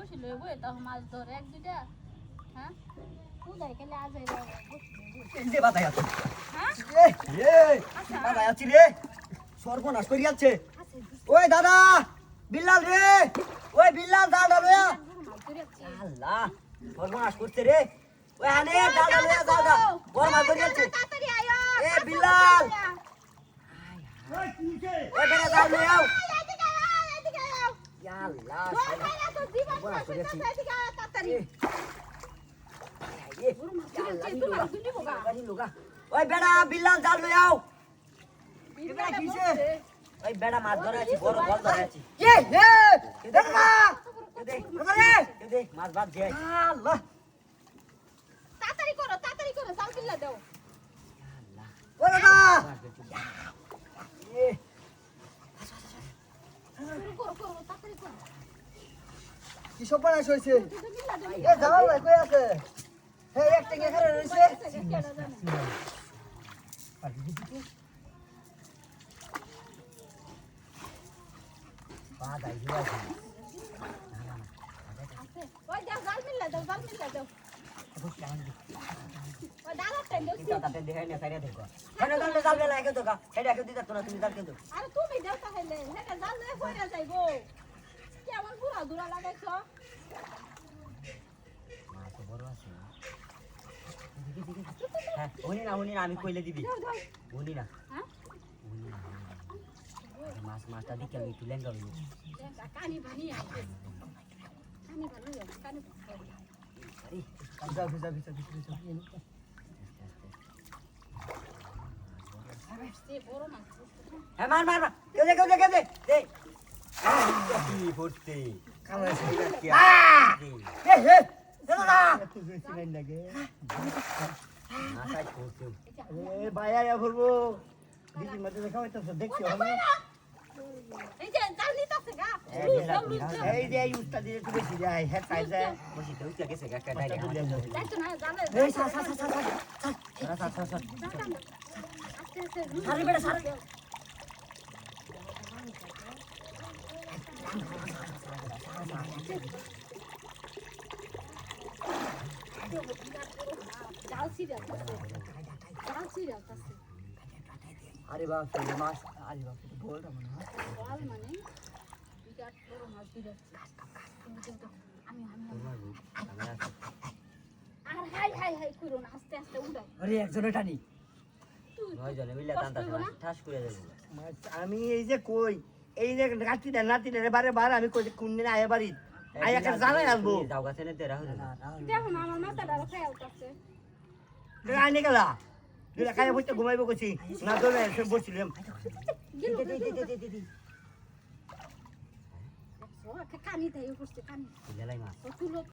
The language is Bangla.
বসে লইব এটা মাছ ধরে এক দুইটা হ্যাঁ কোথায় গেলে আজ এন্ডে বাতাই আছে হ্যাঁ বাতাই আছে রে সর্বনাশ করি যাচ্ছে ওই দাদা বিল্লাল রে ওই বিল্লাল দাদা রে আল্লাহ সর্বনাশ করছে রে ওই আনে দাদা রে দাদা বড় মাছ ধরে যাচ্ছে তাড়াতাড়ি আয় এ বিল্লাল ওই কিছে ওই বেটা দাও লে আও ইয়া আল্লাহ বড় করে যাচ্ছে তাড়াতাড়ি ওই বেড়া বিল্লাল জাল লই আও বেড়া কিছে ওই বেড়া মাছ ধরে আছি বড় বল ধরে আছি এ এ দেখা দেখ মাছ বাদ যায় আল্লাহ তাড়াতাড়ি করো জাল বিল্লা দাও আল্লাহ ও দাদা এ করো তাড়াতাড়ি করো কি সব বানাইছ হইছে বিল্লা দাও এ জামাল ভাই কই আছে হে একটা এখানে রইছে কেডা জানে বাদাই দিবা ওই দাও জাল বিল্লা দাও ওই দাঁড়া টাইম দাও তাতে দেখাই না সাইরা দেখো কেন জাল জাল বেলা একে তো কা এটা একে দিতা তোরা তুমি জাল কিন্তু আরে তুমি দাও তাহলে হেটা জাল লয়ে কইরা যাইবো কেমন পুরা দূরা লাগাইছো মাছ বড় আছে হ্যাঁ উনি না আমি কইলে দিবি দাও উনি না হ্যাঁ মাছটা দিকে আমি তুলে গেল কানি বানি আছে কানি আরে যা ভিজা সে বড় মাছ হ্যাঁ মার কেউ দে দে কি করতে কামড়া ছিল কি এ হে দাদা তুই চিনেন লাগে মাথায় করতে এ ভাইয়া ইয়া করবো দিদির মধ্যে দেখা হইতাছে দেখছি আমি এই যে জাল নিতাছে গা এই যে এই উস্তাদ দিয়ে একটু বেশি যায় হ্যাঁ তাই যায় বসি তো উঠে গেছে গাকা ডাইরে যাইতো না জালে এই সা আস্তে আস্তে সারি বেটা সারি জাল সিরিয়াল আছে আরে বাপ রে মাছ আরে বাপ রে বলটা মনে হয় বল মানে বিরাট বড় মাছ দিচ্ছে আমি আর হাই করো না আস্তে আস্তে উড়াই আরে একজনে টানি নয় জনে মিলে টানতা ঠাস করে দেব মাছ আমি এই যে কই এই যে রাতি না নাতি না বারে বারে আমি কই কোন দিন আয়া বাড়ি আয়া কে জানাই আসবো যাও গাছে নে তেরা হইলো দেখো না আমার মাথাটা খাই উঠছে আইনে গেলা দুলা খাইয়া বইতে ঘুমাইবো কইছি না দলে এসে বসছিলাম কানি তাই করছে কানি লাই মাছ তুলো